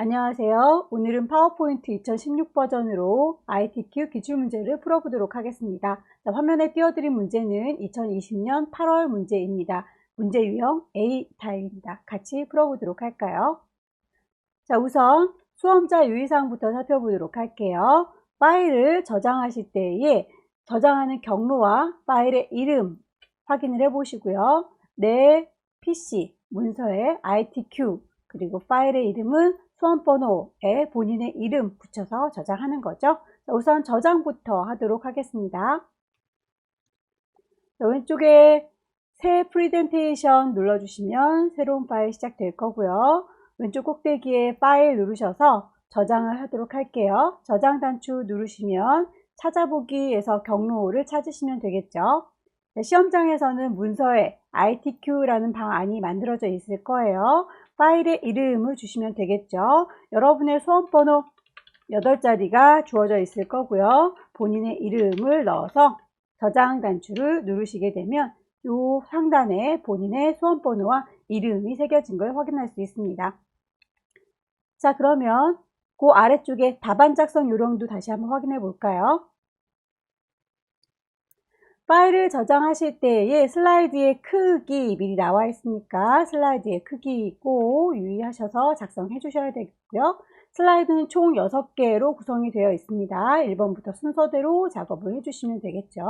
안녕하세요. 오늘은 파워포인트 2016 버전으로 ITQ 기출문제를 풀어보도록 하겠습니다. 자, 화면에 띄워드린 문제는 2020년 8월 문제입니다. 문제 유형 A 타입입니다. 같이 풀어보도록 할까요? 자, 우선 수험자 유의사항부터 살펴보도록 할게요. 파일을 저장하실 때에 저장하는 경로와 파일의 이름 확인을 해보시고요. 내 PC 문서에 ITQ 그리고 파일의 이름은 수험번호에 본인의 이름 붙여서 저장하는 거죠. 자, 우선 저장부터 하도록 하겠습니다. 자, 왼쪽에 새 프레젠테이션 눌러주시면 새로운 파일 시작될 거고요. 왼쪽 꼭대기에 파일 누르셔서 저장을 하도록 할게요. 저장 단추 누르시면 찾아보기에서 경로를 찾으시면 되겠죠. 시험장에서는 문서에 ITQ라는 방안이 만들어져 있을 거예요. 파일의 이름을 주시면 되겠죠. 여러분의 수험번호 8자리가 주어져 있을 거고요. 본인의 이름을 넣어서 저장 단추를 누르시게 되면 이 상단에 본인의 수험번호와 이름이 새겨진 걸 확인할 수 있습니다. 자, 그러면 그 아래쪽에 답안 작성 요령도 다시 한번 확인해 볼까요? 파일을 저장하실 때에 슬라이드의 크기 미리 나와 있으니까 슬라이드의 크기 꼭 유의하셔서 작성해 주셔야 되겠고요. 슬라이드는 총 6개로 구성이 되어 있습니다. 1번부터 순서대로 작업을 해주시면 되겠죠.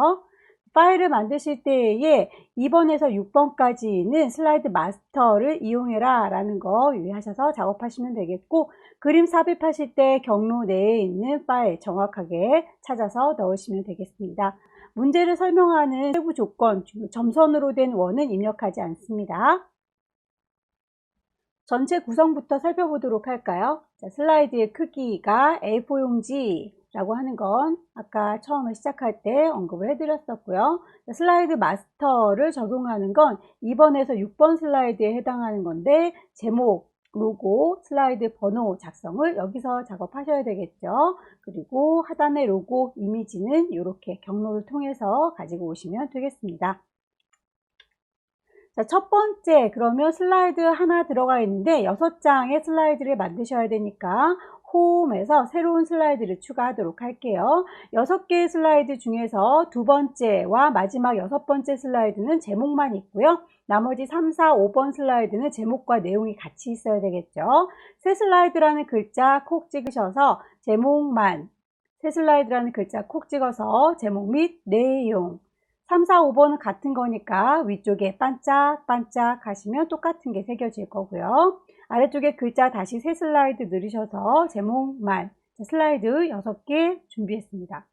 파일을 만드실 때에 2번에서 6번까지는 슬라이드 마스터를 이용해라 라는 거 유의하셔서 작업하시면 되겠고, 그림 삽입하실 때 경로 내에 있는 파일 정확하게 찾아서 넣으시면 되겠습니다. 문제를 설명하는 세부 조건, 점선으로 된 원은 입력하지 않습니다. 전체 구성부터 살펴보도록 할까요? 자, 슬라이드의 크기가 A4 용지라고 하는 건 아까 처음에 시작할 때 언급을 해드렸었고요. 자, 슬라이드 마스터를 적용하는 건 2번에서 6번 슬라이드에 해당하는 건데, 제목, 로고, 슬라이드 번호 작성을 여기서 작업하셔야 되겠죠. 그리고 하단의 로고, 이미지는 이렇게 경로를 통해서 가지고 오시면 되겠습니다. 자, 첫 번째, 그러면 슬라이드 하나 들어가 있는데 6장의 슬라이드를 만드셔야 되니까 홈에서 새로운 슬라이드를 추가하도록 할게요. 6개의 슬라이드 중에서 두 번째와 마지막 6번째 슬라이드는 제목만 있고요. 나머지 3, 4, 5번 슬라이드는 제목과 내용이 같이 있어야 되겠죠. 새 슬라이드라는 글자 콕 찍으셔서 제목만, 새 슬라이드라는 글자 콕 찍어서 제목 및 내용, 3, 4, 5번은 같은 거니까 위쪽에 반짝반짝 하시면 똑같은 게 새겨질 거고요. 아래쪽에 글자 다시 새 슬라이드 누르셔서 제목만, 슬라이드 6개 준비했습니다.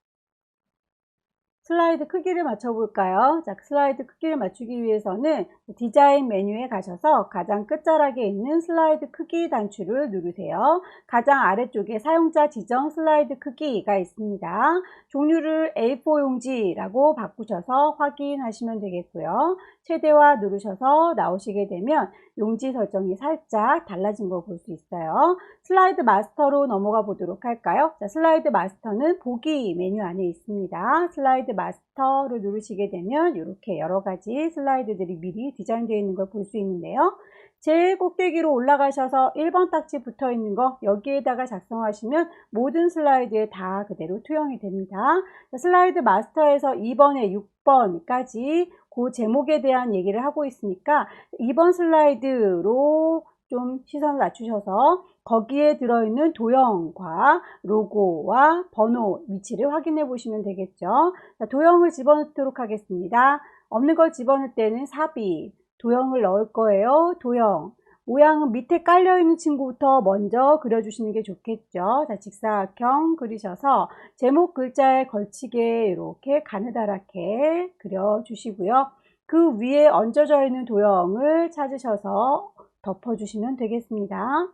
슬라이드 크기를 맞춰볼까요? 자, 슬라이드 크기를 맞추기 위해서는 디자인 메뉴에 가셔서 가장 끝자락에 있는 슬라이드 크기 단추를 누르세요. 가장 아래쪽에 사용자 지정 슬라이드 크기가 있습니다. 종류를 A4 용지라고 바꾸셔서 확인하시면 되겠고요. 최대화 누르셔서 나오시게 되면 용지 설정이 살짝 달라진 거 볼 수 있어요. 슬라이드 마스터로 넘어가 보도록 할까요? 자, 슬라이드 마스터는 보기 메뉴 안에 있습니다. 슬라이드 마스터를 누르시게 되면 이렇게 여러 가지 슬라이드들이 미리 디자인되어 있는 걸 볼 수 있는데요. 제일 꼭대기로 올라가셔서 1번 딱지 붙어 있는 거 여기에다가 작성하시면 모든 슬라이드에 다 그대로 투영이 됩니다. 자, 슬라이드 마스터에서 2번에 6번까지 그 제목에 대한 얘기를 하고 있으니까 2번 슬라이드로 좀 시선을 낮추셔서 거기에 들어있는 도형과 로고와 번호 위치를 확인해 보시면 되겠죠. 자, 도형을 집어넣도록 하겠습니다. 없는 걸 집어넣을 때는 삽입, 도형을 넣을 거예요. 도형. 모양은 밑에 깔려있는 친구부터 먼저 그려주시는 게 좋겠죠. 자, 직사각형 그리셔서 제목 글자에 걸치게 이렇게 가느다랗게 그려주시고요. 그 위에 얹어져 있는 도형을 찾으셔서 덮어주시면 되겠습니다.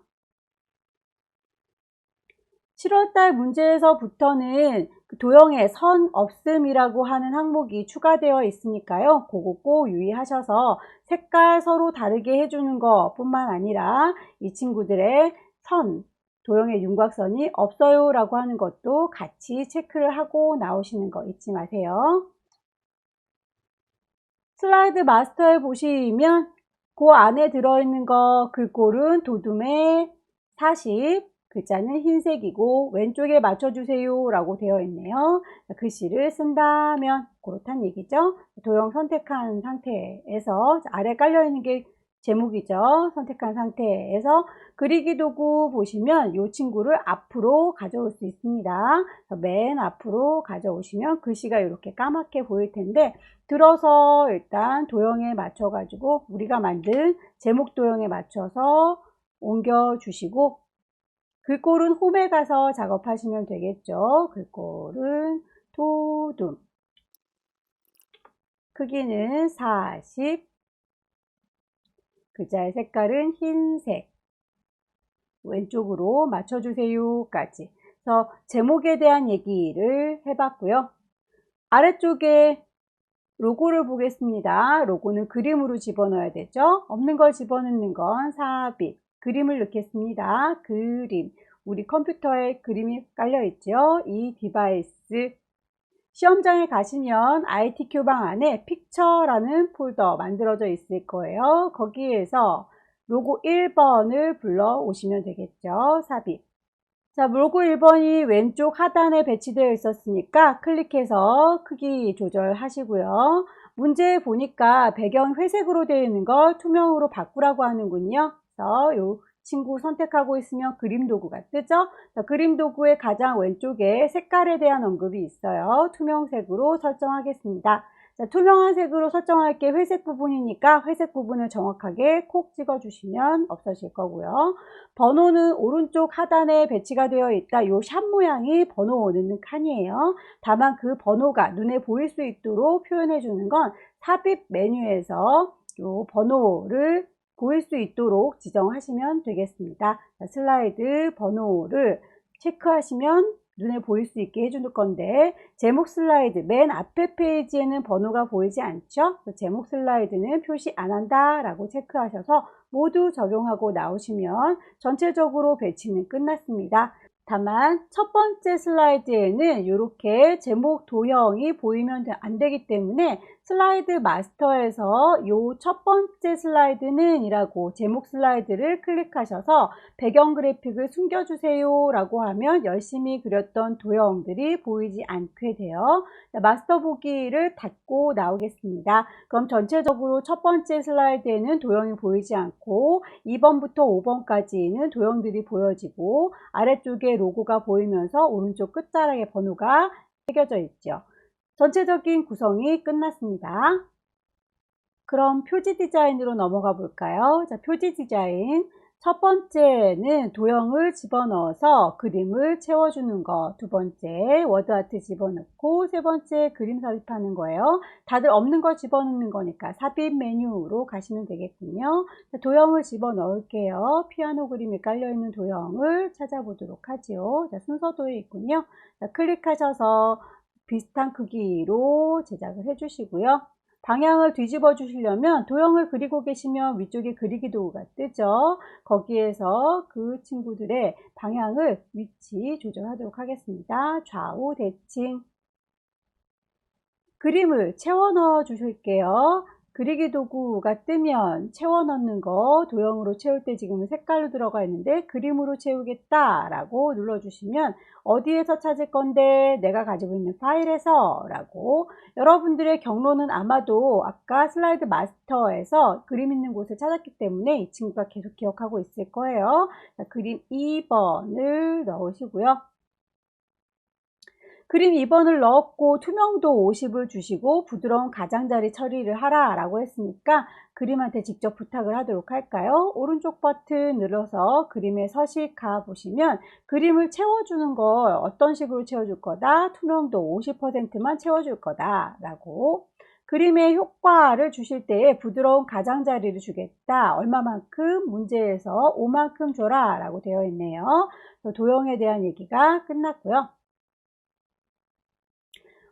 7월달 문제에서부터는 도형에 선 없음이라고 하는 항목이 추가되어 있으니까요. 그거 꼭 유의하셔서 색깔 서로 다르게 해주는 것 뿐만 아니라 이 친구들의 선, 도형의 윤곽선이 없어요 라고 하는 것도 같이 체크를 하고 나오시는 거 잊지 마세요. 슬라이드 마스터에 보시면 그 안에 들어있는 거 글꼴은 도둠의 40, 글자는 흰색이고 왼쪽에 맞춰주세요 라고 되어 있네요. 글씨를 쓴다면 그렇단 얘기죠. 도형 선택한 상태에서 아래 깔려있는 게 제목이죠. 선택한 상태에서 그리기 도구 보시면 이 친구를 앞으로 가져올 수 있습니다. 맨 앞으로 가져오시면 글씨가 이렇게 까맣게 보일 텐데 들어서 일단 도형에 맞춰 가지고 우리가 만든 제목 도형에 맞춰서 옮겨 주시고 글꼴은 홈에 가서 작업하시면 되겠죠. 글꼴은 도둠, 크기는 40, 글자의 색깔은 흰색, 왼쪽으로 맞춰주세요까지. 그래서 제목에 대한 얘기를 해봤고요. 아래쪽에 로고를 보겠습니다. 로고는 그림으로 집어넣어야 되죠. 없는 걸 집어넣는 건 삽입. 그림을 넣겠습니다. 그림. 우리 컴퓨터에 그림이 깔려 있죠. 이 디바이스. 시험장에 가시면 IT큐방 안에 픽처라는 폴더 만들어져 있을 거예요. 거기에서 로고 1번을 불러 오시면 되겠죠. 삽입. 자, 로고 1번이 왼쪽 하단에 배치되어 있었으니까 클릭해서 크기 조절하시고요. 문제 보니까 배경 회색으로 되어 있는 걸 투명으로 바꾸라고 하는군요. 그래서 이 친구 선택하고 있으면 그림 도구가 뜨죠. 자, 그림 도구의 가장 왼쪽에 색깔에 대한 언급이 있어요. 투명색으로 설정하겠습니다. 자, 투명한 색으로 설정할 게 회색 부분이니까 회색 부분을 정확하게 콕 찍어 주시면 없어질 거고요. 번호는 오른쪽 하단에 배치가 되어 있다. 이 샵 모양이 번호 넣는 칸이에요. 다만 그 번호가 눈에 보일 수 있도록 표현해 주는 건 삽입 메뉴에서 이 번호를 보일 수 있도록 지정하시면 되겠습니다. 자, 슬라이드 번호를 체크하시면 눈에 보일 수 있게 해줄 건데 제목 슬라이드 맨 앞에 페이지에는 번호가 보이지 않죠? 제목 슬라이드는 표시 안 한다 라고 체크하셔서 모두 적용하고 나오시면 전체적으로 배치는 끝났습니다. 다만 첫 번째 슬라이드에는 이렇게 제목 도형이 보이면 안 되기 때문에 슬라이드 마스터에서 이 첫 번째 슬라이드는 이라고 제목 슬라이드를 클릭하셔서 배경 그래픽을 숨겨주세요 라고 하면 열심히 그렸던 도형들이 보이지 않게 돼요. 마스터 보기를 닫고 나오겠습니다. 그럼 전체적으로 첫 번째 슬라이드에는 도형이 보이지 않고 2번부터 5번까지는 도형들이 보여지고 아래쪽에 로고가 보이면서 오른쪽 끝자락에 번호가 새겨져 있죠. 전체적인 구성이 끝났습니다. 그럼 표지 디자인으로 넘어가 볼까요? 자, 표지 디자인. 첫 번째는 도형을 집어넣어서 그림을 채워주는 거. 두 번째, 워드아트 집어넣고, 세 번째, 그림 삽입하는 거예요. 다들 없는 거 집어넣는 거니까 삽입 메뉴로 가시면 되겠군요. 자, 도형을 집어넣을게요. 피아노 그림이 깔려있는 도형을 찾아보도록 하죠. 자, 순서도에 있군요. 자, 클릭하셔서 비슷한 크기로 제작을 해주시고요. 방향을 뒤집어 주시려면 도형을 그리고 계시면 위쪽에 그리기 도구가 뜨죠. 거기에서 그 친구들의 방향을 위치 조절하도록 하겠습니다. 좌우 대칭. 그림을 채워 넣어 주실게요. 그리기 도구가 뜨면 채워 넣는 거 도형으로 채울 때 지금 색깔로 들어가 있는데 그림으로 채우겠다 라고 눌러주시면 어디에서 찾을 건데 내가 가지고 있는 파일에서 라고 여러분들의 경로는 아마도 아까 슬라이드 마스터에서 그림 있는 곳을 찾았기 때문에 이 친구가 계속 기억하고 있을 거예요. 자, 그림 2번을 넣으시고요. 그림 2번을 넣었고 투명도 50을 주시고 부드러운 가장자리 처리를 하라 라고 했으니까 그림한테 직접 부탁을 하도록 할까요? 오른쪽 버튼 눌러서 그림의 서식 가 보시면 그림을 채워주는 걸 어떤 식으로 채워줄 거다? 투명도 50%만 채워줄 거다 라고 그림의 효과를 주실 때에 부드러운 가장자리를 주겠다. 얼마만큼? 문제에서 5만큼 줘라 라고 되어 있네요. 도형에 대한 얘기가 끝났고요.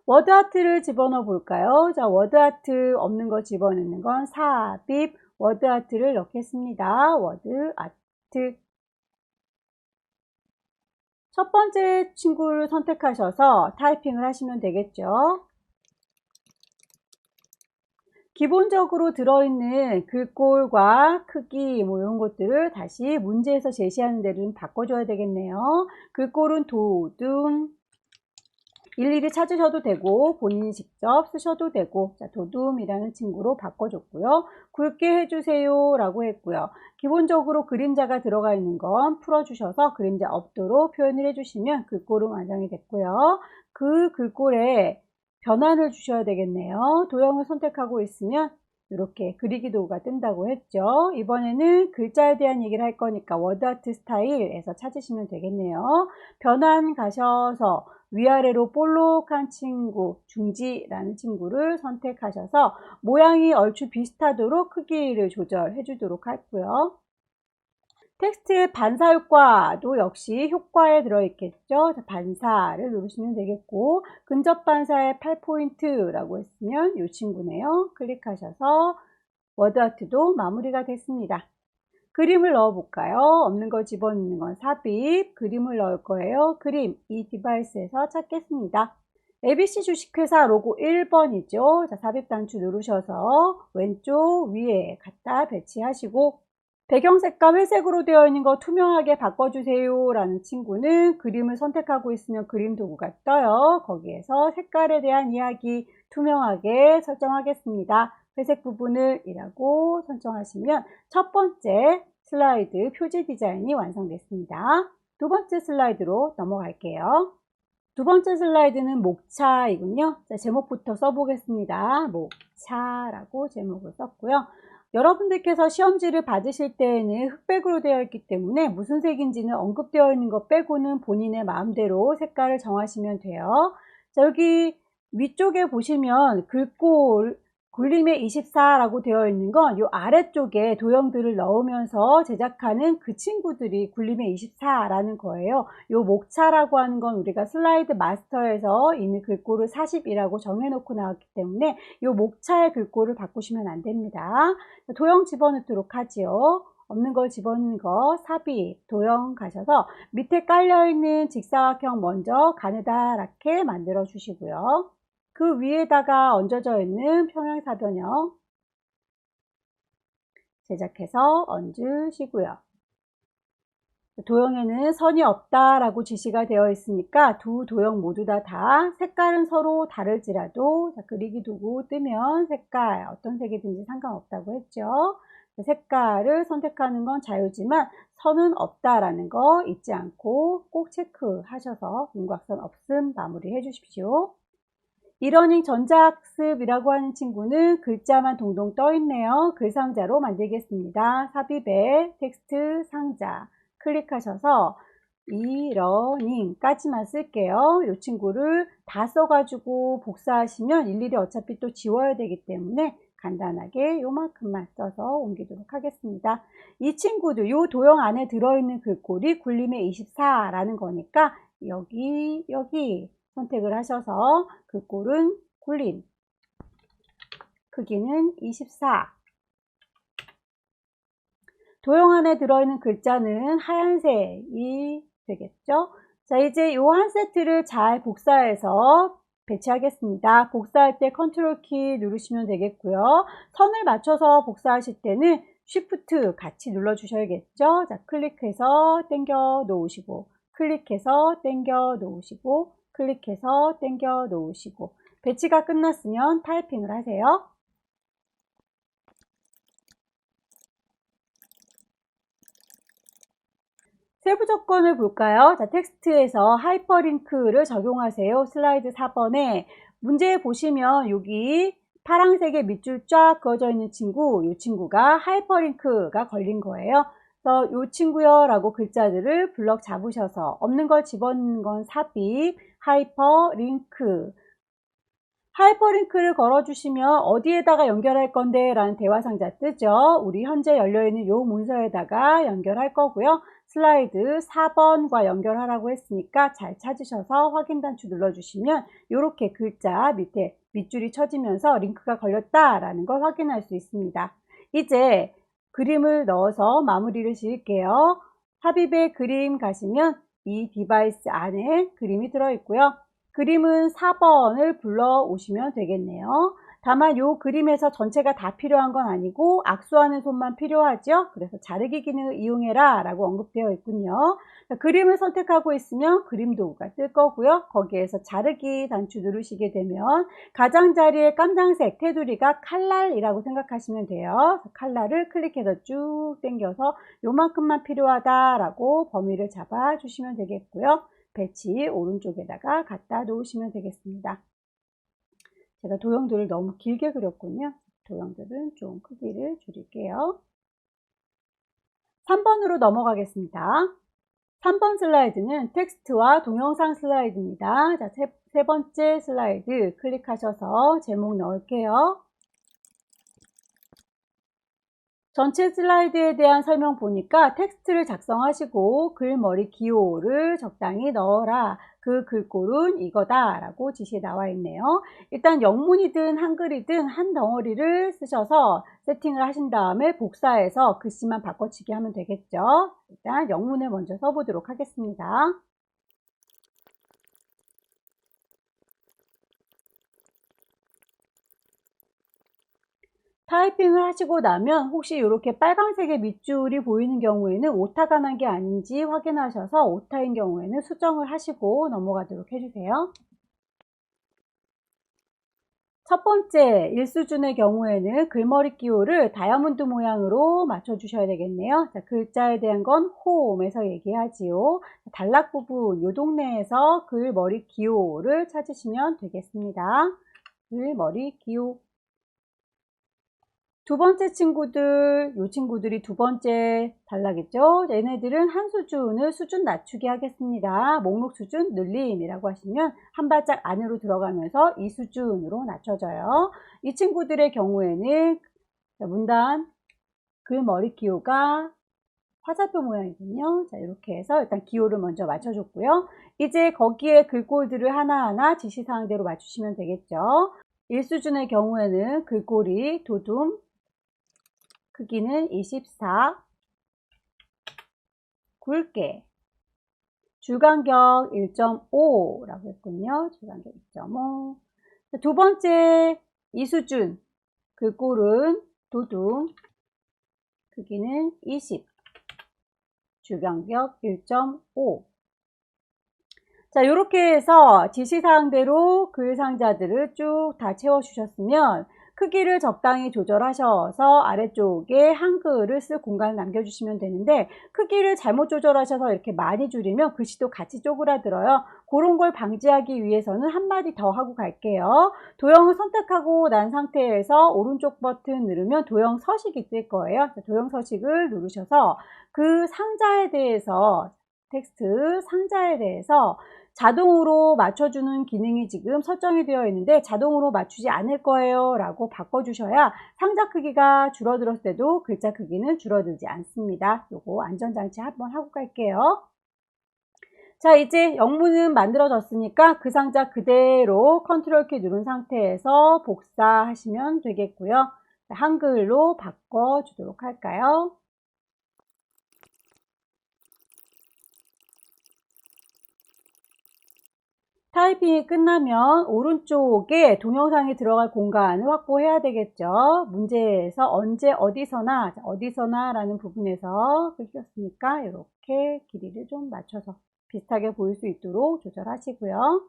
워드아트를 집어넣어 볼까요? 자, 워드아트 없는 거 집어넣는 건 삽입, 워드아트를 넣겠습니다. 워드아트. 첫 번째 친구를 선택하셔서 타이핑을 하시면 되겠죠. 기본적으로 들어있는 글꼴과 크기 뭐 이런 것들을 다시 문제에서 제시하는 대로 좀 바꿔줘야 되겠네요. 글꼴은 도둠, 일일이 찾으셔도 되고 본인이 직접 쓰셔도 되고, 자, 도둠이라는 친구로 바꿔줬고요. 굵게 해주세요 라고 했고요. 기본적으로 그림자가 들어가 있는 건 풀어주셔서 그림자 없도록 표현을 해주시면 글꼴은 완성이 됐고요. 그 글꼴에 변환을 주셔야 되겠네요. 도형을 선택하고 있으면 이렇게 그리기 도구가 뜬다고 했죠. 이번에는 글자에 대한 얘기를 할 거니까 워드아트 스타일에서 찾으시면 되겠네요. 변환 가셔서 위아래로 볼록한 친구, 중지라는 친구를 선택하셔서 모양이 얼추 비슷하도록 크기를 조절해 주도록 하고요. 텍스트의 반사 효과도 역시 효과에 들어있겠죠. 반사를 누르시면 되겠고, 근접 반사의 8포인트라고 했으면 이 친구네요. 클릭하셔서 워드아트도 마무리가 됐습니다. 그림을 넣어 볼까요? 없는 거 집어넣는 건 삽입, 그림을 넣을 거예요. 그림, 이 디바이스에서 찾겠습니다. ABC 주식회사 로고 1번이죠. 자, 삽입 단추 누르셔서 왼쪽 위에 갖다 배치하시고, 배경 색감 회색으로 되어 있는 거 투명하게 바꿔주세요 라는 친구는 그림을 선택하고 있으면 그림 도구가 떠요. 거기에서 색깔에 대한 이야기 투명하게 설정하겠습니다. 회색 부분을 이라고 설정하시면 첫 번째 슬라이드 표지 디자인이 완성됐습니다. 두 번째 슬라이드로 넘어갈게요. 두 번째 슬라이드는 목차이군요. 자, 제목부터 써보겠습니다. 목차라고 제목을 썼고요. 여러분들께서 시험지를 받으실 때에는 흑백으로 되어 있기 때문에 무슨 색인지는 언급되어 있는 것 빼고는 본인의 마음대로 색깔을 정하시면 돼요. 자, 여기 위쪽에 보시면 글꼴 굴림의 24라고 되어 있는 건 이 아래쪽에 도형들을 넣으면서 제작하는 그 친구들이 굴림의 24라는 거예요. 이 목차라고 하는 건 우리가 슬라이드 마스터에서 이미 글꼴을 40이라고 정해놓고 나왔기 때문에 이 목차의 글꼴을 바꾸시면 안 됩니다. 도형 집어넣도록 하지요. 없는 걸 집어넣는 거 삽입, 도형 가셔서 밑에 깔려있는 직사각형 먼저 가느다랗게 만들어 주시고요. 그 위에다가 얹어져 있는 평행사변형 제작해서 얹으시고요. 도형에는 선이 없다라고 지시가 되어 있으니까 두 도형 모두 다 색깔은 서로 다를지라도, 자, 그리기 도구 뜨면 색깔 어떤 색이든지 상관없다고 했죠. 색깔을 선택하는 건 자유지만 선은 없다라는 거 잊지 않고 꼭 체크하셔서 윤곽선 없음 마무리 해 주십시오. 이러닝 전자학습이라고 하는 친구는 글자만 동동 떠 있네요. 글상자로 만들겠습니다. 삽입에 텍스트 상자 클릭하셔서 이러닝까지만 쓸게요. 이 친구를 다 써가지고 복사하시면 일일이 어차피 또 지워야 되기 때문에 간단하게 요만큼만 써서 옮기도록 하겠습니다. 이 친구들, 이 도형 안에 들어있는 글꼴이 굴림의 24라는 거니까 여기 선택을 하셔서 글꼴은 굴림, 크기는 24. 도형 안에 들어있는 글자는 하얀색이 되겠죠. 자, 이제 이 한 세트를 잘 복사해서 배치하겠습니다. 복사할 때 컨트롤 키 누르시면 되겠고요. 선을 맞춰서 복사하실 때는 쉬프트 같이 눌러 주셔야겠죠. 자, 클릭해서 당겨 놓으시고, 클릭해서 당겨 놓으시고, 클릭해서 당겨 놓으시고, 배치가 끝났으면 타이핑을 하세요. 세부 조건을 볼까요? 자, 텍스트에서 하이퍼링크를 적용하세요. 슬라이드 4번에 문제 보시면 여기 파란색의 밑줄 쫙 그어져 있는 친구, 이 친구가 하이퍼링크가 걸린 거예요. 그래서 이 친구요 라고 글자들을 블럭 잡으셔서 없는 걸 집어넣는 건 삽입, 하이퍼링크. 하이퍼링크를 걸어주시면 어디에다가 연결할 건데 라는 대화 상자 뜨죠. 우리 현재 열려있는 이 문서에다가 연결할 거고요. 슬라이드 4번과 연결하라고 했으니까 잘 찾으셔서 확인 단추 눌러주시면 이렇게 글자 밑에 밑줄이 쳐지면서 링크가 걸렸다라는 걸 확인할 수 있습니다. 이제 그림을 넣어서 마무리를 지을게요. 삽입의 그림 가시면 이 디바이스 안에 그림이 들어있고요. 그림은 4번을 불러 오시면 되겠네요. 다만 이 그림에서 전체가 다 필요한 건 아니고 악수하는 손만 필요하죠. 그래서 자르기 기능을 이용해라 라고 언급되어 있군요. 그림을 선택하고 있으면 그림 도구가 뜰 거고요. 거기에서 자르기 단추 누르시게 되면 가장자리에 깜장색 테두리가 칼날이라고 생각하시면 돼요. 칼날을 클릭해서 쭉 당겨서 요만큼만 필요하다라고 범위를 잡아 주시면 되겠고요. 배치 오른쪽에다가 갖다 놓으시면 되겠습니다. 제가 도형들을 너무 길게 그렸군요. 도형들은 좀 크기를 줄일게요. 3번으로 넘어가겠습니다. 3번 슬라이드는 텍스트와 동영상 슬라이드입니다. 자, 세 번째 슬라이드 클릭하셔서 제목 넣을게요. 전체 슬라이드에 대한 설명 보니까 텍스트를 작성하시고 글머리 기호를 적당히 넣어라. 그 글꼴은 이거다 라고 지시에 나와 있네요. 일단 영문이든 한글이든 한 덩어리를 쓰셔서 세팅을 하신 다음에 복사해서 글씨만 바꿔치기 하면 되겠죠. 일단 영문을 먼저 써보도록 하겠습니다. 타이핑을 하시고 나면 혹시 이렇게 빨간색의 밑줄이 보이는 경우에는 오타가 난 게 아닌지 확인하셔서 오타인 경우에는 수정을 하시고 넘어가도록 해주세요. 첫 번째 일수준의 경우에는 글머리 기호를 다이아몬드 모양으로 맞춰 주셔야 되겠네요. 자, 글자에 대한 건 홈에서 얘기하지요. 단락 부분 요 동네에서 글머리 기호를 찾으시면 되겠습니다. 글머리 기호. 두 번째 친구들, 요 친구들이 두 번째 단락이죠. 얘네들은 한 수준을 수준 낮추기 하겠습니다. 목록 수준 늘림이라고 하시면 한 발짝 안으로 들어가면서 이 수준으로 낮춰져요. 이 친구들의 경우에는 문단 글머리 기호가 화살표 모양이군요. 자, 이렇게 해서 일단 기호를 먼저 맞춰줬고요. 이제 거기에 글꼴들을 하나하나 지시사항대로 맞추시면 되겠죠. 1수준의 경우에는 글꼴이 도둠, 크기는 24, 굵게, 줄간격 1.5라고 했군요. 줄간격 1.5. 두 번째 이수준 글꼴은 도둠, 크기는 20, 줄간격 1.5. 자, 이렇게 해서 지시사항대로 글 상자들을 쭉 다 채워주셨으면 크기를 적당히 조절하셔서 아래쪽에 한글을 쓸 공간을 남겨주시면 되는데 크기를 잘못 조절하셔서 이렇게 많이 줄이면 글씨도 같이 쪼그라들어요. 그런 걸 방지하기 위해서는 한마디 더 하고 갈게요. 도형을 선택하고 난 상태에서 오른쪽 버튼 누르면 도형 서식이 뜰 거예요. 도형 서식을 누르셔서 그 상자에 대해서 텍스트 상자에 대해서 자동으로 맞춰주는 기능이 지금 설정이 되어 있는데 자동으로 맞추지 않을 거예요 라고 바꿔주셔야 상자 크기가 줄어들었을 때도 글자 크기는 줄어들지 않습니다. 요거 안전장치 한번 하고 갈게요. 자, 이제 영문은 만들어졌으니까 그 상자 그대로 컨트롤 키 누른 상태에서 복사하시면 되겠고요. 한글로 바꿔주도록 할까요? 타이핑이 끝나면 오른쪽에 동영상이 들어갈 공간을 확보해야 되겠죠. 문제에서 언제 어디서나 라는 부분에서 끊겼으니까 이렇게 길이를 좀 맞춰서 비슷하게 보일 수 있도록 조절하시고요.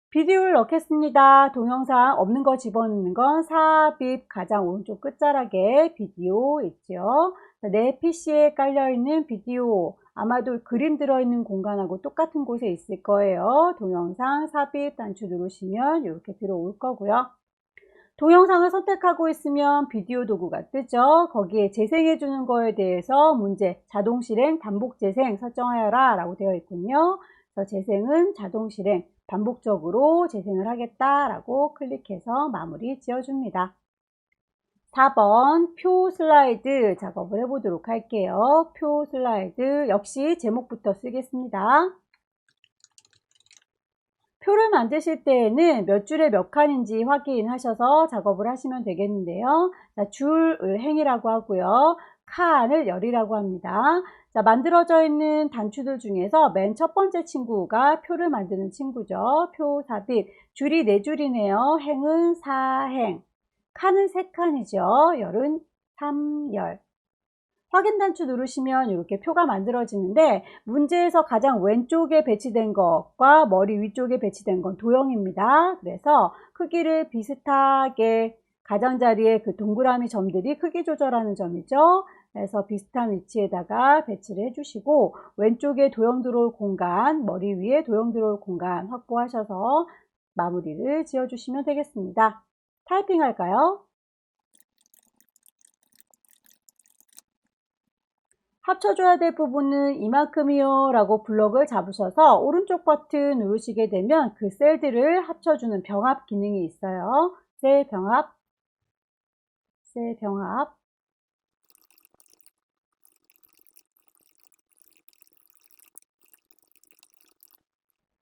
비디오를 넣겠습니다. 동영상 없는 거 집어넣는 건 삽입 가장 오른쪽 끝자락에 비디오 있죠. 내 PC에 깔려있는 비디오 아마도 그림 들어있는 공간하고 똑같은 곳에 있을 거예요. 동영상 삽입 단추 누르시면 이렇게 들어올 거고요. 동영상을 선택하고 있으면 비디오 도구가 뜨죠. 거기에 재생해 주는 거에 대해서 문제 자동 실행 반복 재생 설정하여라 라고 되어 있군요. 그래서 재생은 자동 실행 반복적으로 재생을 하겠다라고 클릭해서 마무리 지어줍니다. 4번 표 슬라이드 작업을 해보도록 할게요. 표 슬라이드 역시 제목부터 쓰겠습니다. 표를 만드실 때에는 몇 줄에 몇 칸인지 확인하셔서 작업을 하시면 되겠는데요. 자, 줄 행이라고 하고요. 칸을 열이라고 합니다. 자, 만들어져 있는 단추들 중에서 맨 첫 번째 친구가 표를 만드는 친구죠. 표 삽입. 줄이 4줄이네요. 행은 4행. 칸은 3칸이죠. 열은 3열. 확인 단추 누르시면 이렇게 표가 만들어지는데 문제에서 가장 왼쪽에 배치된 것과 머리 위쪽에 배치된 건 도형입니다. 그래서 크기를 비슷하게 가장자리에 그 동그라미 점들이 크기 조절하는 점이죠. 그래서 비슷한 위치에다가 배치를 해주시고 왼쪽에 도형 들어올 공간, 머리 위에 도형 들어올 공간 확보하셔서 마무리를 지어주시면 되겠습니다. 타이핑 할까요? 합쳐줘야 될 부분은 이만큼이요 라고 블럭을 잡으셔서 오른쪽 버튼 누르시게 되면 그 셀들을 합쳐주는 병합 기능이 있어요. 셀 병합, 셀 병합.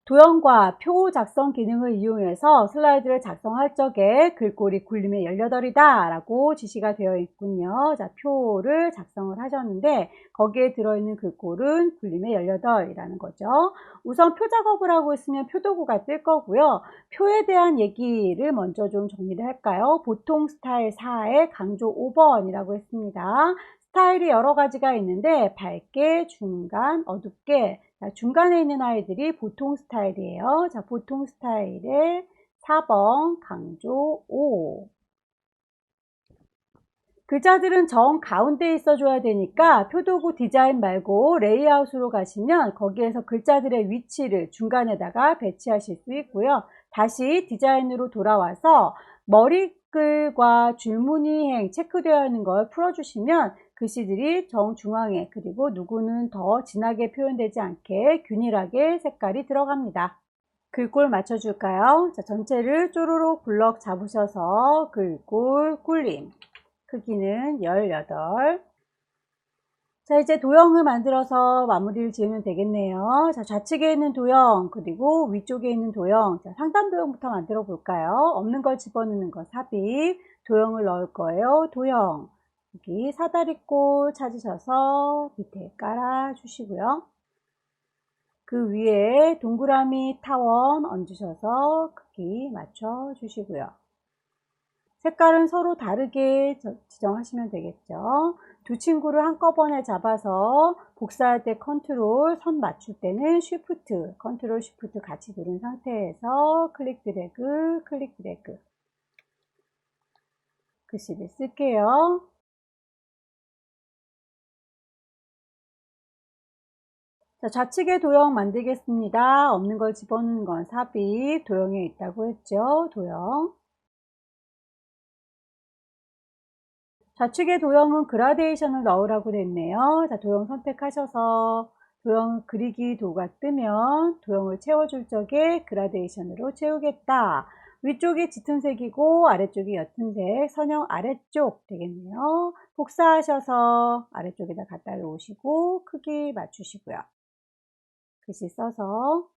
도형과 표 작성 기능을 이용해서 슬라이드를 작성할 적에 글꼴이 굴림의 18이다 라고 지시가 되어 있군요. 자, 표를 작성을 하셨는데 거기에 들어있는 글꼴은 굴림의 18이라는 거죠. 우선 표 작업을 하고 있으면 표도구가 뜰 거고요. 표에 대한 얘기를 먼저 좀 정리를 할까요? 보통 스타일 4의 강조 5번이라고 했습니다. 스타일이 여러 가지가 있는데 밝게, 중간, 어둡게. 자, 중간에 있는 아이들이 보통 스타일이에요. 자, 보통 스타일의 4번 강조 5. 글자들은 정 가운데에 있어줘야 되니까 표도구 디자인 말고 레이아웃으로 가시면 거기에서 글자들의 위치를 중간에다가 배치하실 수 있고요. 다시 디자인으로 돌아와서 머리글과 줄무늬행 체크되어 있는 걸 풀어주시면 글씨들이 정중앙에 그리고 누구는 더 진하게 표현되지 않게 균일하게 색깔이 들어갑니다. 글꼴 맞춰줄까요? 자, 전체를 쪼르륵 블럭 잡으셔서 글꼴 굴림. 크기는 18. 자, 이제 도형을 만들어서 마무리를 지으면 되겠네요. 자, 좌측에 있는 도형, 그리고 위쪽에 있는 도형. 자, 상단 도형부터 만들어 볼까요? 없는 걸 집어넣는 거 삽입. 도형을 넣을 거예요. 도형. 여기 사다리꼴 찾으셔서 밑에 깔아 주시고요. 그 위에 동그라미 타원 얹으셔서 크기 맞춰 주시고요. 색깔은 서로 다르게 지정하시면 되겠죠. 두 친구를 한꺼번에 잡아서 복사할 때 컨트롤, 선 맞출 때는 쉬프트, 컨트롤 쉬프트 같이 누른 상태에서 클릭 드래그, 클릭 드래그. 글씨를 쓸게요. 자, 좌측에 도형 만들겠습니다. 없는 걸 집어넣는 건 삽입, 도형에 있다고 했죠. 도형. 좌측의 도형은 그라데이션을 넣으라고 됐네요. 자, 도형 선택하셔서 도형 그리기 도가 뜨면 도형을 채워줄 적에 그라데이션으로 채우겠다. 위쪽이 짙은 색이고 아래쪽이 옅은 색, 선형 아래쪽 되겠네요. 복사하셔서 아래쪽에다 갖다 놓으시고 크기 맞추시고요. 글씨 써서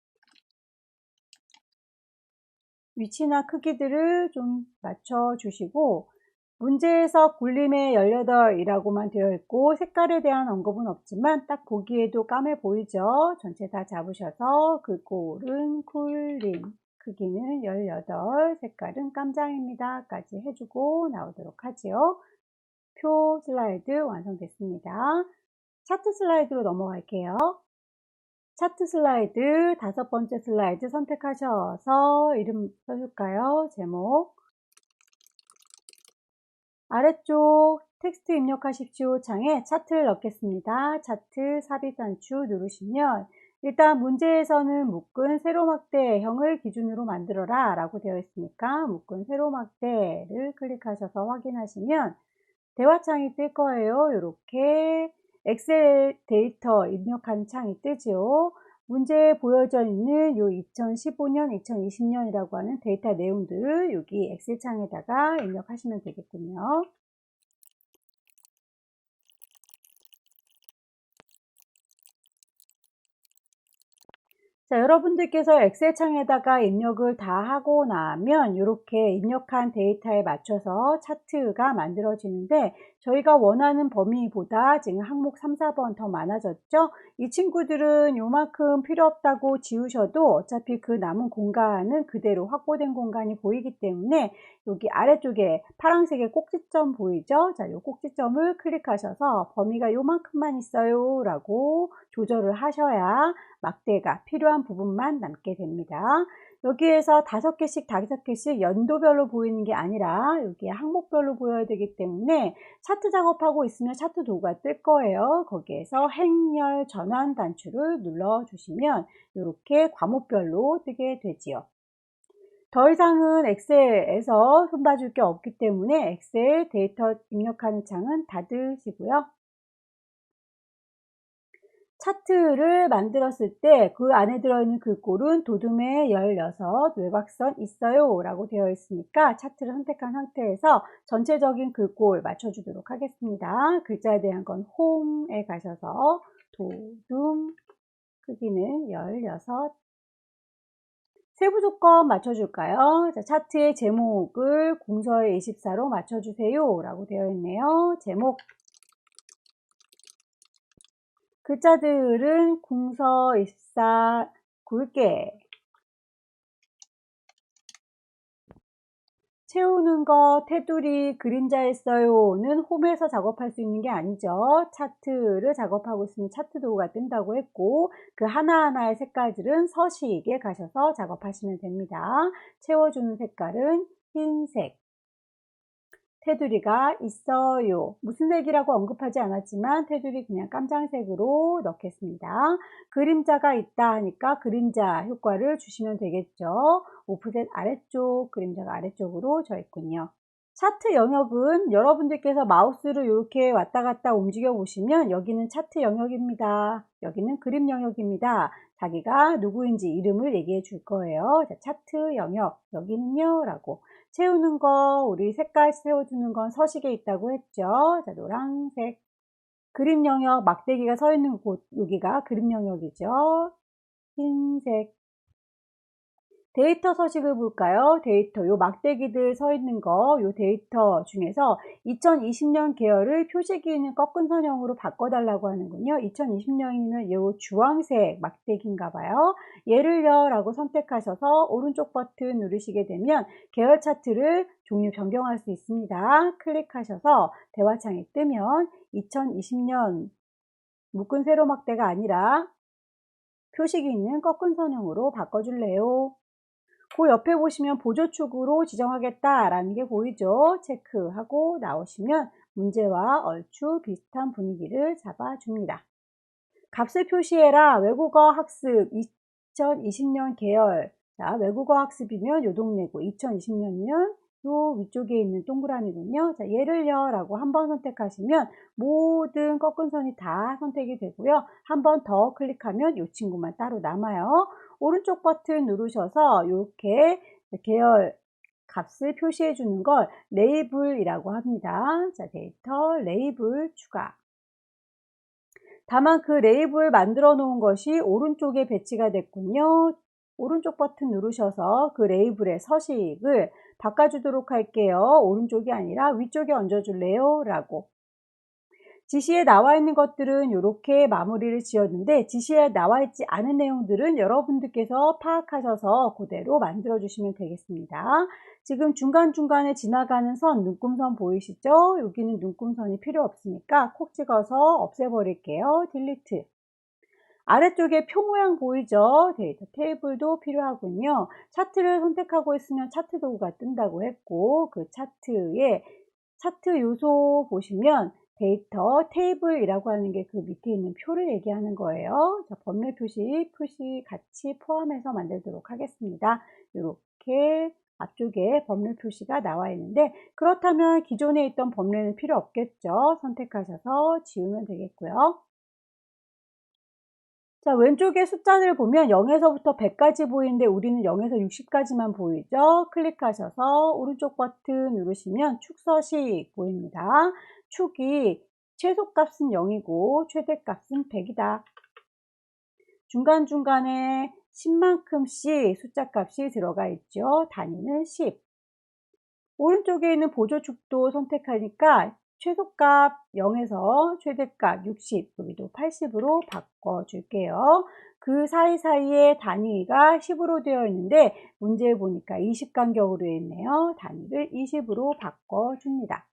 위치나 크기들을 좀 맞춰주시고 문제에서 굴림의 18이라고만 되어 있고 색깔에 대한 언급은 없지만 딱 보기에도 까매 보이죠? 전체 다 잡으셔서 글꼴은 굴림, 크기는 18, 색깔은 깜장입니다 까지 해주고 나오도록 하지요. 표 슬라이드 완성됐습니다. 차트 슬라이드로 넘어갈게요. 차트 슬라이드 5번째 슬라이드 선택하셔서 이름 써줄까요? 제목. 아래쪽 텍스트 입력하십시오 창에 차트를 넣겠습니다. 차트 삽입 단추 누르시면 일단 문제에서는 묶은 세로막대형을 기준으로 만들어라 라고 되어 있으니까 묶은 세로막대를 클릭하셔서 확인하시면 대화창이 뜰 거예요. 이렇게 엑셀 데이터 입력한 창이 뜨죠. 문제에 보여져 있는 요 2015년, 2020년이라고 하는 데이터 내용들을 여기 엑셀 창에다가 입력하시면 되겠군요. 자, 여러분들께서 엑셀 창에다가 입력을 다 하고 나면 이렇게 입력한 데이터에 맞춰서 차트가 만들어지는데 저희가 원하는 범위보다 지금 항목 3, 4번 더 많아졌죠? 이 친구들은 요만큼 필요 없다고 지우셔도 어차피 그 남은 공간은 그대로 확보된 공간이 보이기 때문에 여기 아래쪽에 파란색의 꼭지점 보이죠? 자, 요 꼭지점을 클릭하셔서 범위가 요만큼만 있어요 라고 조절을 하셔야 막대가 필요한 부분만 남게 됩니다. 여기에서 5개씩 5개씩 연도별로 보이는 게 아니라 여기 항목별로 보여야 되기 때문에 차트 작업하고 있으면 차트 도구가 뜰 거예요. 거기에서 행렬 전환 단추를 눌러 주시면 이렇게 과목별로 뜨게 되지요. 더 이상은 엑셀에서 손봐줄 게 없기 때문에 엑셀 데이터 입력하는 창은 닫으시고요. 차트를 만들었을 때 그 안에 들어있는 글꼴은 도둠에 16 외곽선 있어요 라고 되어 있으니까 차트를 선택한 상태에서 전체적인 글꼴 맞춰주도록 하겠습니다. 글자에 대한 건 홈에 가셔서 도둠 크기는 16 세부 조건 맞춰줄까요? 자, 차트의 제목을 궁서의 24로 맞춰주세요 라고 되어 있네요. 제목 글자들은 궁서 24 굵게 채우는 거 테두리 그림자에 써요는 홈에서 작업할 수 있는 게 아니죠. 차트를 작업하고 있으면 차트 도구가 뜬다고 했고 그 하나하나의 색깔들은 서식에 가셔서 작업하시면 됩니다. 채워주는 색깔은 흰색 테두리가 있어요. 무슨 색이라고 언급하지 않았지만 테두리 그냥 깜장색으로 넣겠습니다. 그림자가 있다 하니까 그림자 효과를 주시면 되겠죠. 오프셋 아래쪽 그림자가 아래쪽으로 져 있군요. 차트 영역은 여러분들께서 마우스를 이렇게 왔다 갔다 움직여 보시면 여기는 차트 영역입니다. 여기는 그림 영역입니다. 자기가 누구인지 이름을 얘기해 줄 거예요. 자, 차트 영역 여기는요 라고 채우는 거 우리 색깔 채워주는 건 서식에 있다고 했죠. 자, 노란색 그림 영역 막대기가 서 있는 곳 여기가 그림 영역이죠. 흰색 데이터 서식을 볼까요? 데이터, 요 막대기들 서 있는 거, 요 데이터 중에서 2020년 계열을 표시기는 꺾은 선형으로 바꿔달라고 하는군요. 2020년이면 요 주황색 막대기인가 봐요. 얘를요 라고 선택하셔서 오른쪽 버튼 누르시게 되면 계열 차트를 종류 변경할 수 있습니다. 클릭하셔서 대화창이 뜨면 2020년 묶은 세로 막대가 아니라 표식이 있는 꺾은 선형으로 바꿔줄래요? 그 옆에 보시면 보조축으로 지정하겠다라는 게 보이죠? 체크하고 나오시면 문제와 얼추 비슷한 분위기를 잡아줍니다. 값을 표시해라. 외국어 학습 2020년 계열. 자, 외국어 학습이면 요 동네고 2020년이면 요 위쪽에 있는 동그라미군요. 자, 얘를요 라고 한번 선택하시면 모든 꺾은 선이 다 선택이 되고요. 한 번 더 클릭하면 요 친구만 따로 남아요. 오른쪽 버튼 누르셔서 이렇게 계열 값을 표시해 주는 걸 레이블이라고 합니다. 자, 데이터 레이블 추가. 다만 그 레이블 만들어 놓은 것이 오른쪽에 배치가 됐군요. 오른쪽 버튼 누르셔서 그 레이블의 서식을 바꿔주도록 할게요. 오른쪽이 아니라 위쪽에 얹어줄래요? 라고. 지시에 나와 있는 것들은 이렇게 마무리를 지었는데 지시에 나와 있지 않은 내용들은 여러분들께서 파악하셔서 그대로 만들어 주시면 되겠습니다. 지금 중간중간에 지나가는 선, 눈금선 보이시죠? 여기는 눈금선이 필요 없으니까 콕 찍어서 없애버릴게요. 딜리트. 아래쪽에 표 모양 보이죠? 데이터 테이블도 필요하군요. 차트를 선택하고 있으면 차트 도구가 뜬다고 했고 그 차트에 차트 요소 보시면 데이터 테이블이라고 하는 게 그 밑에 있는 표를 얘기하는 거예요. 자, 범례 표시 같이 포함해서 만들도록 하겠습니다. 이렇게 앞쪽에 범례 표시가 나와 있는데 그렇다면 기존에 있던 범례는 필요 없겠죠. 선택하셔서 지우면 되겠고요. 자, 왼쪽에 숫자를 보면 0에서부터 100까지 보이는데 우리는 0에서 60까지만 보이죠. 클릭하셔서 오른쪽 버튼 누르시면 축서식 보입니다. 축이 최소값은 0이고 최대값은 100이다. 중간중간에 10만큼씩 숫자 값이 들어가 있죠. 단위는 10. 오른쪽에 있는 보조축도 선택하니까 최소값 0에서 최대값 60, 여기도 80으로 바꿔줄게요. 그 사이사이에 단위가 10으로 되어 있는데 문제에 보니까 20 간격으로 되어 있네요. 단위를 20으로 바꿔줍니다.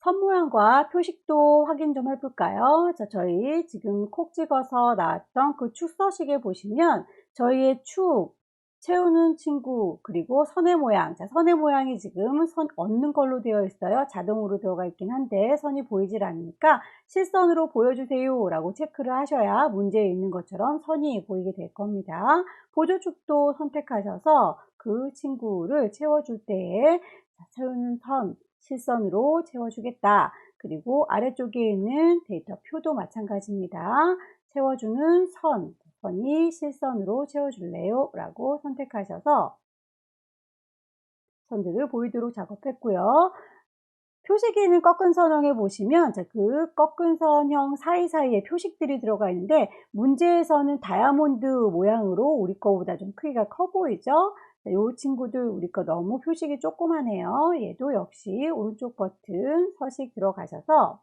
선 모양과 표식도 확인 좀 해볼까요? 자, 저희 지금 콕 찍어서 나왔던 그 축서식에 보시면 저희의 축, 채우는 친구, 그리고 선의 모양. 자, 선의 모양이 지금 선 얹는 걸로 되어 있어요. 자동으로 들어가 있긴 한데 선이 보이질 않으니까 실선으로 보여주세요 라고 체크를 하셔야 문제에 있는 것처럼 선이 보이게 될 겁니다. 보조축도 선택하셔서 그 친구를 채워줄 때에 채우는 선, 실선으로 채워주겠다. 그리고 아래쪽에 있는 데이터 표도 마찬가지입니다. 채워주는 선, 선이 실선으로 채워줄래요? 라고 선택하셔서 선들을 보이도록 작업했고요. 표식이 있는 꺾은 선형에 보시면 그 꺾은 선형 사이사이에 표식들이 들어가 있는데 문제에서는 다이아몬드 모양으로 우리 거보다 좀 크기가 커 보이죠? 이 친구들 우리 거 너무 표식이 조그마네요. 얘도 역시 오른쪽 버튼 서식 들어가셔서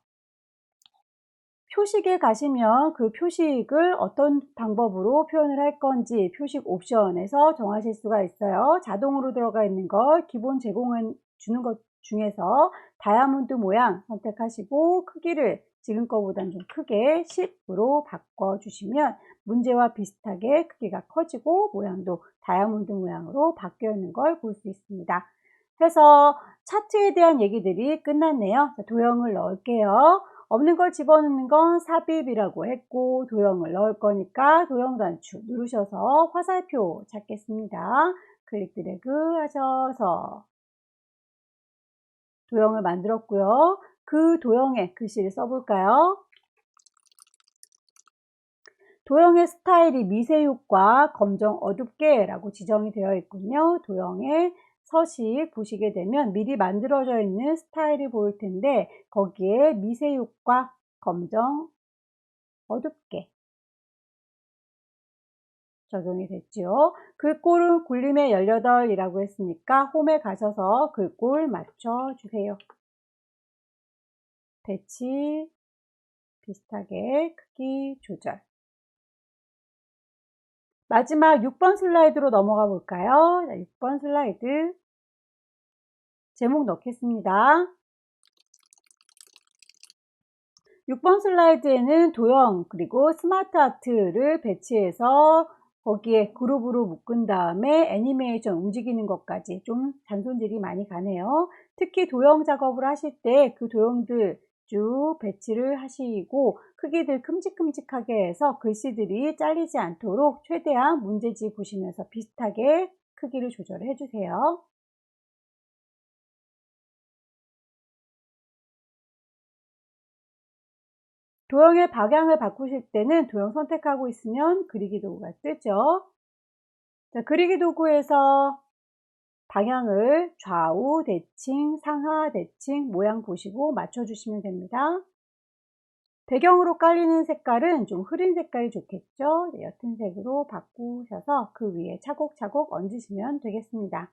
표식에 가시면 그 표식을 어떤 방법으로 표현을 할 건지 표식 옵션에서 정하실 수가 있어요. 자동으로 들어가 있는 걸 기본 제공은 주는 것 중에서 다이아몬드 모양 선택하시고 크기를 지금 거보다는 좀 크게 10으로 바꿔주시면 문제와 비슷하게 크기가 커지고 모양도 다이아몬드 모양으로 바뀌어 있는 걸 볼 수 있습니다. 해서 차트에 대한 얘기들이 끝났네요. 도형을 넣을게요. 없는 걸 집어넣는 건 삽입이라고 했고 도형을 넣을 거니까 도형 단추 누르셔서 화살표 찾겠습니다. 클릭 드래그 하셔서 도형을 만들었고요. 그 도형에 글씨를 써볼까요? 도형의 스타일이 미세육과 검정 어둡게 라고 지정이 되어 있군요. 도형의 서식 보시게 되면 미리 만들어져 있는 스타일이 보일 텐데 거기에 미세육과 검정 어둡게 적용이 됐죠. 글꼴은 굴림의 18이라고 했으니까 홈에 가셔서 글꼴 맞춰주세요. 배치 비슷하게 크기 조절. 마지막 6번 슬라이드로 넘어가 볼까요? 6번 슬라이드 제목 넣겠습니다. 6번 슬라이드에는 도형 그리고 스마트 아트를 배치해서 거기에 그룹으로 묶은 다음에 애니메이션 움직이는 것까지 좀 잔손질이 많이 가네요. 특히 도형 작업을 하실 때 그 도형들 쭉 배치를 하시고 크기들 큼직큼직하게 해서 글씨들이 잘리지 않도록 최대한 문제지 보시면서 비슷하게 크기를 조절해 주세요. 도형의 방향을 바꾸실 때는 도형 선택하고 있으면 그리기 도구가 뜨죠. 자, 그리기 도구에서 방향을 좌우 대칭, 상하 대칭 모양 보시고 맞춰주시면 됩니다. 배경으로 깔리는 색깔은 좀 흐린 색깔이 좋겠죠. 네, 옅은 색으로 바꾸셔서 그 위에 차곡차곡 얹으시면 되겠습니다.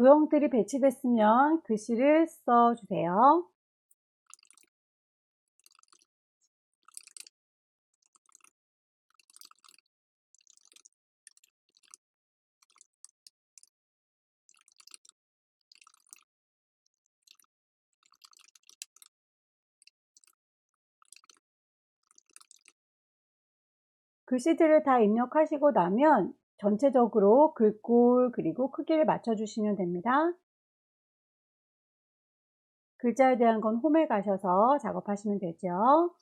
도형들이 배치됐으면 글씨를 써주세요. 글씨들을 다 입력하시고 나면 전체적으로 글꼴 그리고 크기를 맞춰주시면 됩니다. 글자에 대한 건 홈에 가셔서 작업하시면 되죠.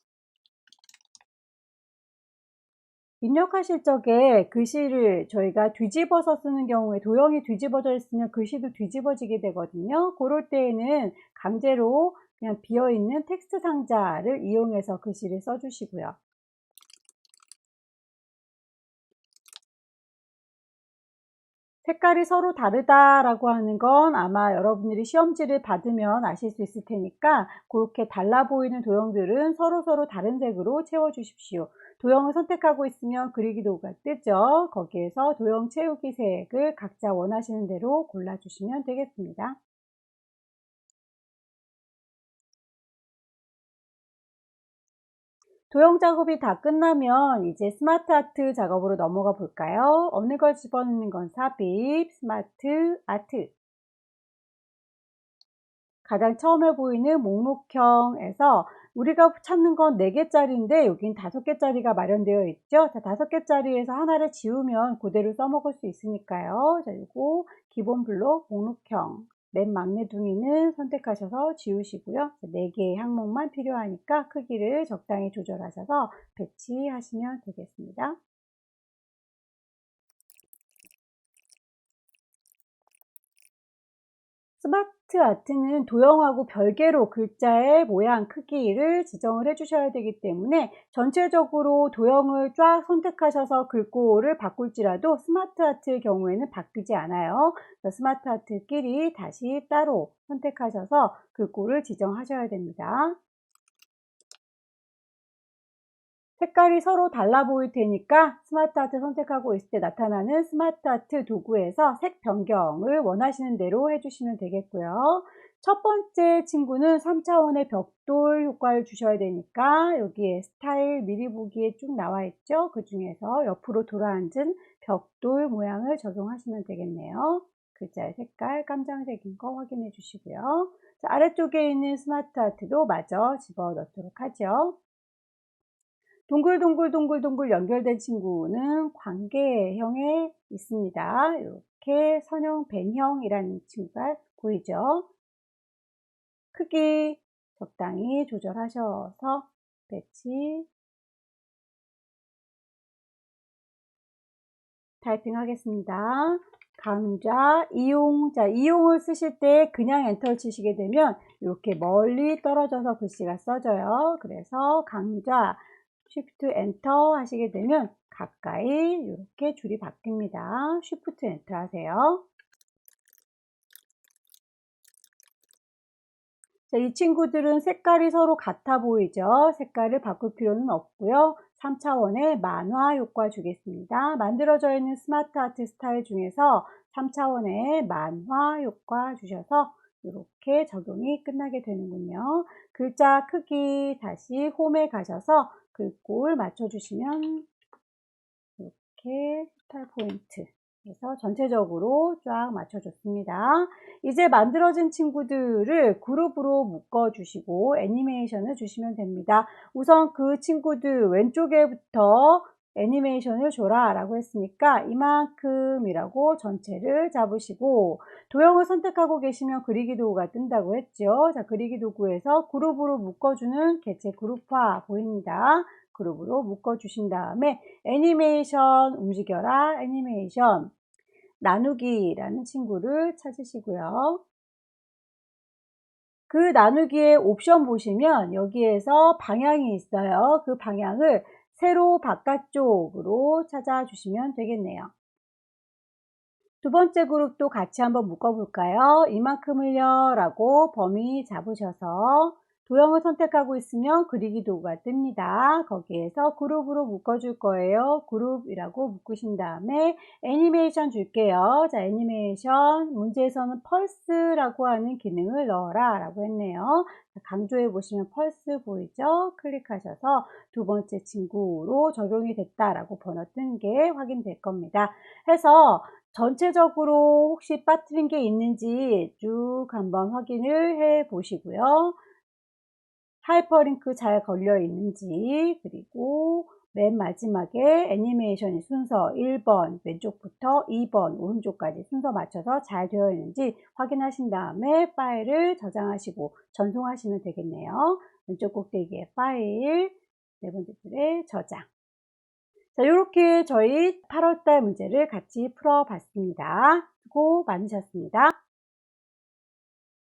입력하실 적에 글씨를 저희가 뒤집어서 쓰는 경우에 도형이 뒤집어져 있으면 글씨도 뒤집어지게 되거든요. 그럴 때에는 강제로 그냥 비어있는 텍스트 상자를 이용해서 글씨를 써주시고요. 색깔이 서로 다르다라고 하는 건 아마 여러분들이 시험지를 받으면 아실 수 있을 테니까 그렇게 달라 보이는 도형들은 서로 다른 색으로 채워 주십시오. 도형을 선택하고 있으면 그리기 도구가 뜨죠. 거기에서 도형 채우기 색을 각자 원하시는 대로 골라 주시면 되겠습니다. 도형 작업이 다 끝나면 이제 스마트 아트 작업으로 넘어가 볼까요? 어느 걸 집어넣는 건 삽입, 스마트 아트. 가장 처음에 보이는 목록형에서 우리가 찾는 건 4개짜리인데 여긴 5개짜리가 마련되어 있죠. 자, 5개짜리에서 하나를 지우면 그대로 써먹을 수 있으니까요. 자, 요거 기본 블록 목록형 맨 막내둥이는 선택하셔서 지우시고요. 4개의 항목만 필요하니까 크기를 적당히 조절하셔서 배치하시면 되겠습니다. 스마트 아트는 도형하고 별개로 글자의 모양, 크기를 지정을 해 주셔야 되기 때문에 전체적으로 도형을 쫙 선택하셔서 글꼴을 바꿀지라도 스마트 아트의 경우에는 바뀌지 않아요. 스마트 아트끼리 다시 따로 선택하셔서 글꼴을 지정하셔야 됩니다. 색깔이 서로 달라 보일 테니까 스마트 아트 선택하고 있을 때 나타나는 스마트 아트 도구에서 색 변경을 원하시는 대로 해주시면 되겠고요. 첫 번째 친구는 3차원의 벽돌 효과를 주셔야 되니까 여기에 스타일 미리 보기에 쭉 나와 있죠. 그 중에서 옆으로 돌아앉은 벽돌 모양을 적용하시면 되겠네요. 글자의 색깔 깜장색인 거 확인해 주시고요. 자, 아래쪽에 있는 스마트 아트도 마저 집어 넣도록 하죠. 동글동글 연결된 친구는 관계형에 있습니다. 이렇게 선형 벤형이라는 친구가 보이죠. 크기 적당히 조절하셔서 배치 타이핑 하겠습니다. 강좌 이용. 자, 이용을 쓰실 때 그냥 엔터를 치시게 되면 이렇게 멀리 떨어져서 글씨가 써져요. 그래서 강좌 Shift 엔터 하시게 되면 가까이 이렇게 줄이 바뀝니다. Shift 엔터 하세요. 자, 이 친구들은 색깔이 서로 같아 보이죠? 색깔을 바꿀 필요는 없고요. 3차원의 만화 효과 주겠습니다. 만들어져 있는 스마트 아트 스타일 중에서 3차원의 만화 효과 주셔서 이렇게 적용이 끝나게 되는군요. 글자 크기 다시 홈에 가셔서 글꼴 맞춰주시면 이렇게 스타일 포인트 해서 전체적으로 쫙 맞춰줬습니다. 이제 만들어진 친구들을 그룹으로 묶어주시고 애니메이션을 주시면 됩니다. 우선 그 친구들 왼쪽에부터 애니메이션을 줘라 라고 했으니까 이만큼이라고 전체를 잡으시고 도형을 선택하고 계시면 그리기 도구가 뜬다고 했죠. 자, 그리기 도구에서 그룹으로 묶어주는 개체 그룹화 보입니다. 그룹으로 묶어주신 다음에 애니메이션 움직여라 애니메이션 나누기라는 친구를 찾으시고요. 그 나누기의 옵션 보시면 여기에서 방향이 있어요. 그 방향을 세로 바깥쪽으로 찾아주시면 되겠네요. 두 번째 그룹도 같이 한번 묶어볼까요? 이만큼을요 라고 범위 잡으셔서 도형을 선택하고 있으면 그리기 도구가 뜹니다. 거기에서 그룹으로 묶어줄 거예요. 그룹이라고 묶으신 다음에 애니메이션 줄게요. 자, 애니메이션 문제에서는 펄스라고 하는 기능을 넣어라 라고 했네요. 강조해 보시면 펄스 보이죠? 클릭하셔서 두 번째 친구로 적용이 됐다라고 번호 뜬 게 확인될 겁니다. 해서 전체적으로 혹시 빠뜨린 게 있는지 쭉 한번 확인을 해 보시고요. 하이퍼링크 잘 걸려 있는지, 그리고 맨 마지막에 애니메이션이 순서 1번 왼쪽부터 2번 오른쪽까지 순서 맞춰서 잘 되어 있는지 확인하신 다음에 파일을 저장하시고 전송하시면 되겠네요. 왼쪽 꼭대기에 파일, 네 번째 줄에 저장. 자, 이렇게 저희 8월달 문제를 같이 풀어봤습니다. 수고 많으셨습니다.